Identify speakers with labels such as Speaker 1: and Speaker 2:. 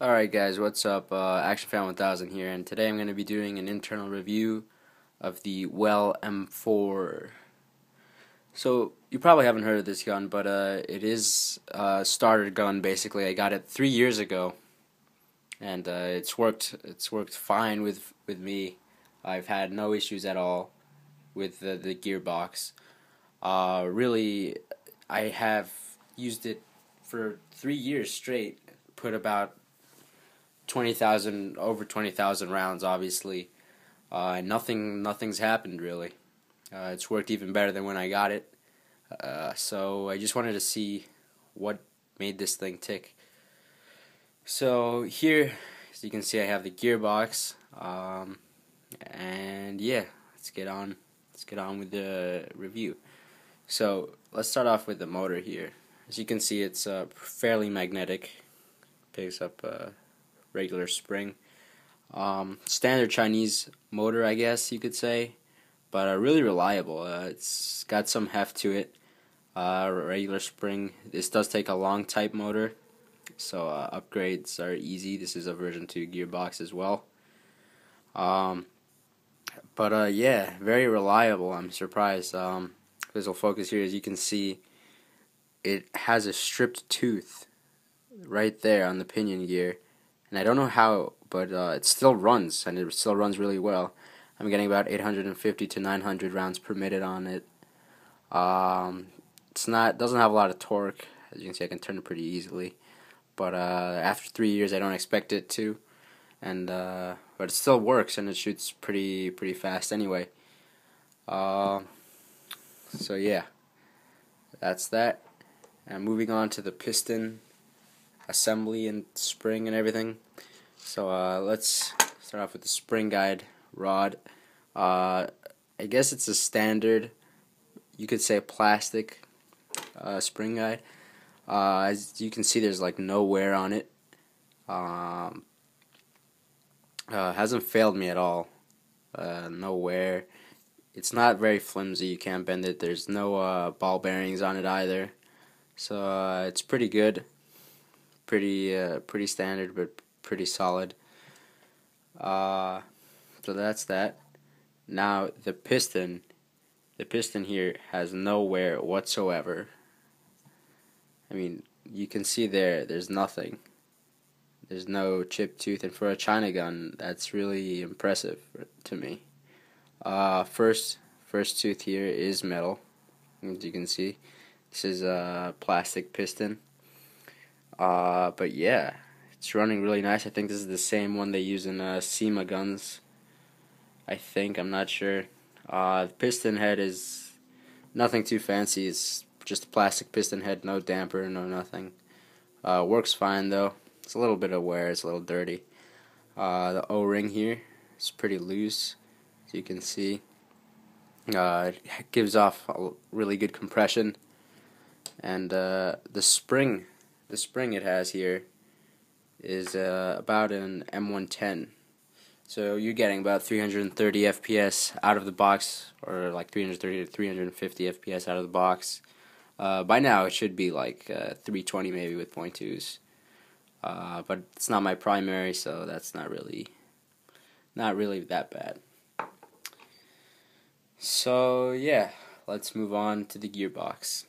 Speaker 1: Alright guys, what's up? Action Fan 1000 here, and today I'm going to be doing an internal review of the Well M4. So, you probably haven't heard of this gun, but it is a starter gun basically. I got it 3 years ago, and it's worked fine with me. I've had no issues at all with the gearbox. Really, I have used it for 3 years straight, put about 20,000 over 20,000 rounds, obviously. Nothing's happened really. It's worked even better than when I got it. So I just wanted to see what made this thing tick. So here, as you can see, I have the gearbox, and yeah, let's get on with the review. So let's start off with the motor here. As you can see, it's fairly magnetic. Picks up regular spring. Standard Chinese motor, I guess you could say, but really reliable. It's got some heft to it. Regular spring. This does take a long type motor, so upgrades are easy. This is a version 2 gearbox as well. But yeah, very reliable. I'm surprised. Visual focus here, as you can see, it has a stripped tooth right there on the pinion gear, and I don't know how, but it still runs, and it still runs really well. I'm getting about 850 to 900 rounds per minute on it. Doesn't have a lot of torque. As you can see, I can turn it pretty easily, but after 3 years, I don't expect it to, and but it still works, and it shoots pretty fast anyway. So yeah, that's that. And moving on to the piston assembly and spring and everything. So let's start off with the spring guide rod. I guess it's a standard, you could say, plastic spring guide. As you can see, there's like no wear on it. Hasn't failed me at all. No wear. It's not very flimsy. You can't bend it. There's no ball bearings on it either. So it's pretty good. Pretty standard, but pretty solid. So that's that. Now the piston here has no wear whatsoever. I mean, you can see there's nothing. There's no chipped tooth, and for a China gun, that's really impressive to me. First tooth here is metal, as you can see. This is a plastic piston. But yeah, it's running really nice. I think this is the same one they use in SEMA guns. I think, I'm not sure. The piston head is nothing too fancy. It's just a plastic piston head, no damper, no nothing. Works fine though. It's a little bit of wear. It's a little dirty. The O-ring here is pretty loose, as you can see. It gives off a really good compression, and the spring it has here is about an M110. So you're getting about 330 FPS out of the box, or like 330 to 350 FPS out of the box. By now it should be like 320 maybe with .2s. But it's not my primary, so that's not really that bad. So yeah, let's move on to the gearbox.